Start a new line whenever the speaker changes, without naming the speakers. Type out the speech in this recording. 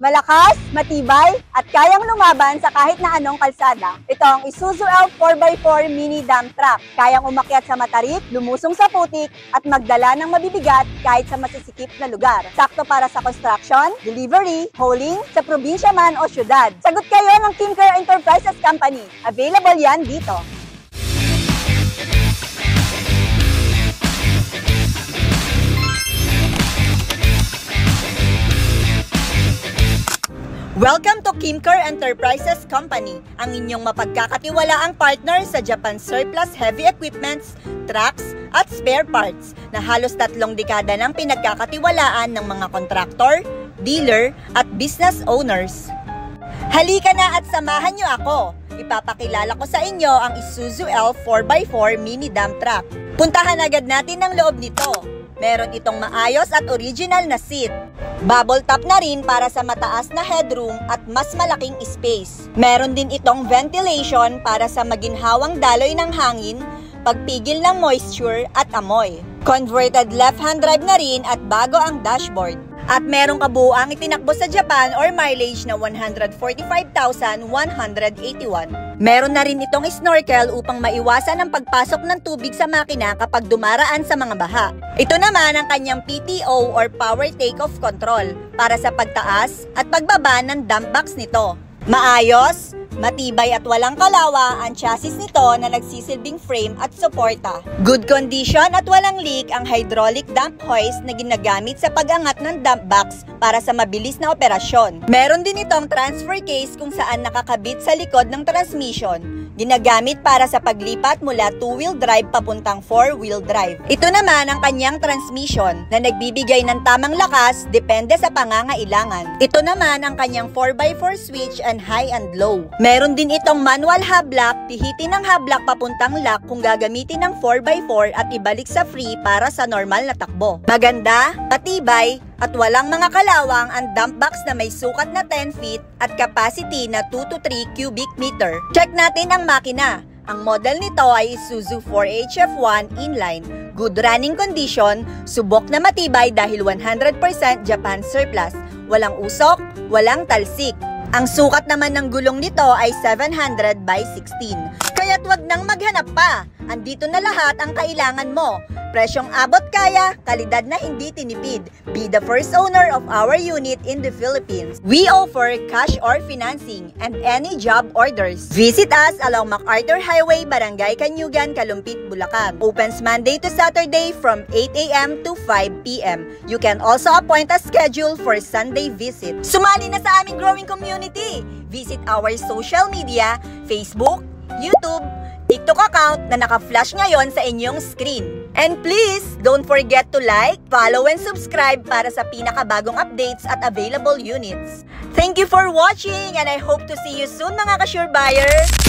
Malakas, matibay, at kayang lumaban sa kahit na anong kalsada. Ito ang Isuzu Elf 4x4 Mini Dump Truck. Kayang umakyat sa matarik, lumusong sa putik, at magdala ng mabibigat kahit sa masisikip na lugar. Sakto para sa construction, delivery, hauling, sa probinsya man o syudad. Sagot kayo ng Kimker Enterprises Company. Available yan dito. Welcome to Kimker Enterprises Company, ang inyong mapagkakatiwalaang partner sa Japan Surplus Heavy Equipments, Trucks at Spare Parts na halos 3 dekada ng pinagkakatiwalaan ng mga kontraktor, dealer at business owners. Halika na at samahan niyo ako. Ipapakilala ko sa inyo ang Isuzu Elf 4x4 Mini Dump Truck. Puntahan agad natin ang loob nito. Meron itong maayos at original na seat. Bubble top na rin para sa mataas na headroom at mas malaking space. Meron din itong ventilation para sa maginhawang daloy ng hangin, pagpigil ng moisture at amoy. Converted left-hand drive na rin at bago ang dashboard. At merong kabuuang itinakbo sa Japan or mileage na 145,181. Meron na rin itong snorkel upang maiwasan ang pagpasok ng tubig sa makina kapag dumaraan sa mga baha. Ito naman ang kanyang PTO or Power Takeoff Control para sa pagtaas at pagbaba ng dump box nito. Maayos, matibay at walang kalawa ang chassis nito na nagsisilbing frame at suporta. Good condition at walang leak ang hydraulic dump hoist na ginagamit sa pag-angat ng dump box para sa mabilis na operasyon. Meron din itong transfer case kung saan nakakabit sa likod ng transmission. Ginagamit para sa paglipat mula 2-wheel drive papuntang 4-wheel drive. Ito naman ang kanyang transmission na nagbibigay ng tamang lakas depende sa pangangailangan. Ito naman ang kanyang 4x4 switch and high and low. Meron din itong manual hub lock, pihitin ng hub lock papuntang lock kung gagamitin ng 4x4 at ibalik sa free para sa normal na takbo. Maganda, patibay, at walang mga kalawang ang dump box na may sukat na 10 feet at capacity na 2 to 3 cubic meter. Check natin ang makina. Ang model nito ay Isuzu 4HF1 inline. Good running condition, subok na matibay dahil 100% Japan surplus. Walang usok, walang talsik. Ang sukat naman ng gulong nito ay 700 by 16. Kaya't wag nang maghanap pa. Andito na lahat ang kailangan mo. Presyong abot kaya, kalidad na hindi tinipid. Be the first owner of our unit in the Philippines. We offer cash or financing and any job orders. Visit us along MacArthur Highway, Barangay Canyugan, Kalumpit, Bulacan. Opens Monday to Saturday from 8 a.m. to 5 p.m. You can also appoint a schedule for Sunday visit. Sumali na sa aming growing community. Visit our social media, Facebook, YouTube, TikTok account na naka-flash ngayon sa inyong screen. And please, don't forget to like, follow, and subscribe para sa pinakabagong updates at available units. Thank you for watching and I hope to see you soon mga ka-sure buyers!